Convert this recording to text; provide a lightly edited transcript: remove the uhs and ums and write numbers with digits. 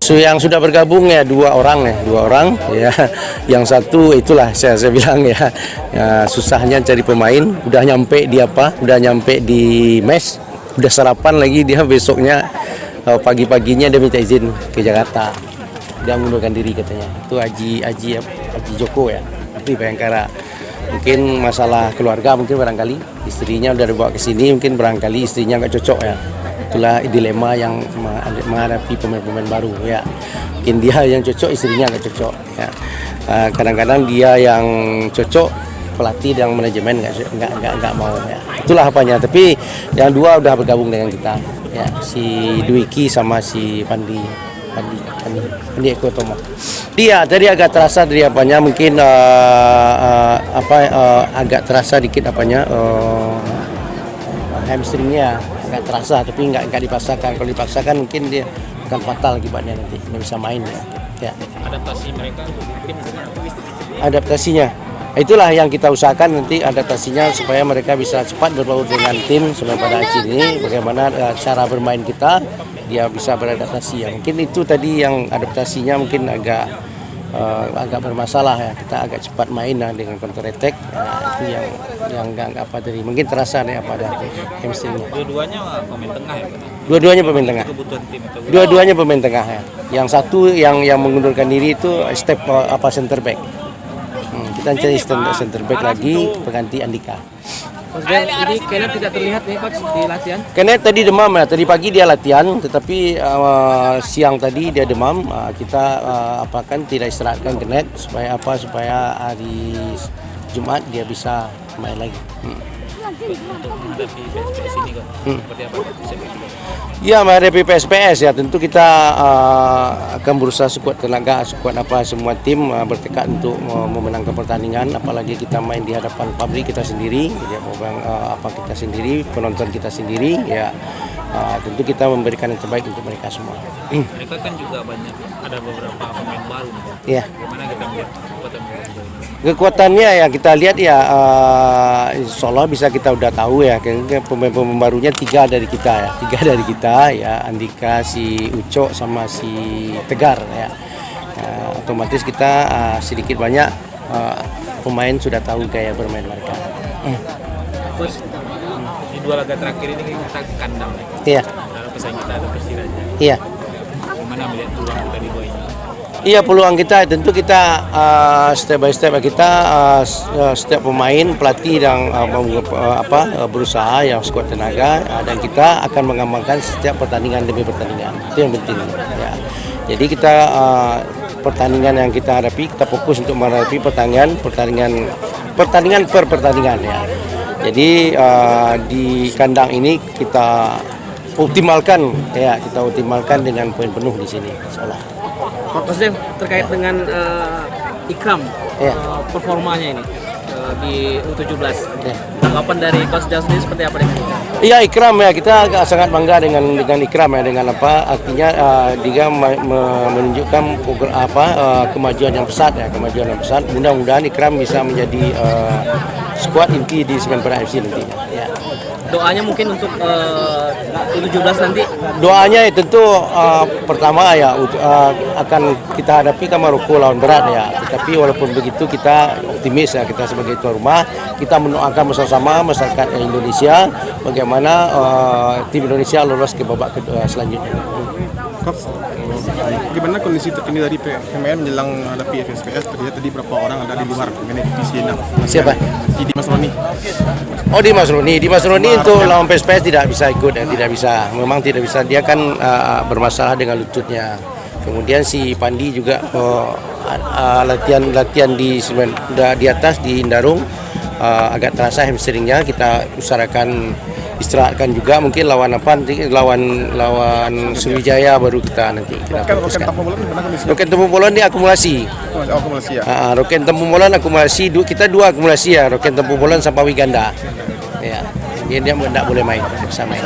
So, yang sudah bergabung ya dua orang ya. Yang satu itulah saya bilang ya, susahnya cari pemain. Udah nyampe di mes, udah sarapan lagi dia besoknya pagi-paginya dia minta izin ke Jakarta. Dia mengundurkan diri katanya. Itu Haji Joko ya di Bayangkara. Mungkin masalah keluarga mungkin barangkali istrinya udah dibawa ke sini, mungkin barangkali istrinya nggak cocok ya. Itulah dilema yang menghadapi pemain-pemain baru ya. Mungkin dia yang cocok, istrinya nggak cocok ya. Kadang-kadang dia yang cocok, pelatih dan manajemen nggak mau ya. Itulah apanya. Tapi yang dua udah bergabung dengan kita ya, si Dwiki sama si Pandi Eko Tomo. Dia tadi agak terasa dari apanya, mungkin agak terasa dikit apanya hamstringnya agak terasa, tapi nggak dipaksakan. Kalau dipaksakan mungkin dia akan fatal akibatnya, nanti nggak bisa main ya. Adaptasi mereka Adaptasinya itulah yang kita usahakan, nanti adaptasinya supaya mereka bisa cepat berbaur dengan tim sampai pada akhir ini. Bagaimana cara bermain kita, dia bisa beradaptasi ya. Mungkin itu tadi yang adaptasinya mungkin agak bermasalah ya. Kita agak cepat main dengan counter attack ya, itu yang nggak apa tadi mungkin terasa nih pada hamstringnya. Dua-duanya pemain tengah ya? Dua-duanya pemain tengah. Kebutuhan tim atau Dua-duanya pemain tengah ya. Yang satu yang mengundurkan diri itu step center back. Kita cari center back lagi pengganti Andika. Ini Kenneth tidak terlihat nih coach di latihan. Kenneth tadi demam ya, tadi pagi dia latihan, tetapi siang tadi dia demam. Kita apakan tidak istirahatkan Kenneth supaya hari Jumat dia bisa main lagi. untuk menghadapi PSPS ini kan? Seperti apa Ya, menghadapi PSPS ya tentu kita akan berusaha sekuat tenaga, sekuat apa semua tim bertekad untuk memenangkan pertandingan, apalagi kita main di hadapan publik kita sendiri, ya, kita sendiri, penonton kita sendiri ya. Tentu kita memberikan yang terbaik untuk mereka semua. Mereka kan juga banyak, ada beberapa pemain baru. Iya. Bagaimana kita melihat kekuatannya ya, kita lihat ya, insya Allah bisa kita udah tahu ya, pemain-pemain barunya tiga dari kita ya, Andika, si Uco sama si Tegar ya. Otomatis kita sedikit banyak pemain sudah tahu gaya bermain mereka. Terus di dua laga terakhir ini kita kandang. Iya. Dalam pesaing kita ada Persiraja. Iya. Gimana melihat peluang kita di dua ini? Iya, peluang kita tentu kita step by step kita setiap pemain, pelatih yang berusaha yang sekuat tenaga, dan kita akan mengembangkan setiap pertandingan demi pertandingan. Itu yang penting ya. Jadi kita pertandingan yang kita hadapi, kita fokus untuk menghadapi pertandingan per pertandingan ya. Jadi di kandang ini kita optimalkan dengan poin penuh di sini insyaallah. Maksudnya terkait dengan Ikram, performanya ini di U17. Tanggapan dari Coach Jal sendiri seperti apa dengan Ikram? Iya, Ikram ya, kita sangat bangga dengan Ikram ya, dengan artinya dia menunjukkan kemajuan yang pesat ya, Mudah-mudahan Ikram bisa menjadi skuad inti di Semen Padang FC nantinya. Ya. doanya mungkin untuk U17 nanti. Doanya tentu pertama ya akan kita hadapi kan Maroko lawan berat ya. Tetapi walaupun begitu kita optimis ya, kita sebagai tuan rumah kita mendoakan bersama-sama masyarakat Indonesia bagaimana tim Indonesia lolos ke babak kedua selanjutnya. Coach, gimana kondisi terkini dari PMN menjelang hadapi FSPS? Tadi berapa orang ada di luar mengenai divisi 6? Siapa? Di Mas Roni. Oh di Mas Roni untuk lawan PSPS tidak bisa ikut ya, tidak bisa. Memang tidak bisa, dia kan bermasalah dengan lututnya. Kemudian si Pandi juga latihan di atas di Indarung agak terasa hamstringnya, kita usahakan istirahatkan juga, mungkin lawan Sriwijaya baru kita nanti Roken Tampu Bolon gimana kondisi? Roken Tampu Bolon dia akumulasi. Akumulasi ya. Roken Tampu Bolon akumulasi, kita dua akumulasi ya, Roken Tampu Bolon sama Wiganda. Ya, dia tidak boleh main, bisa main.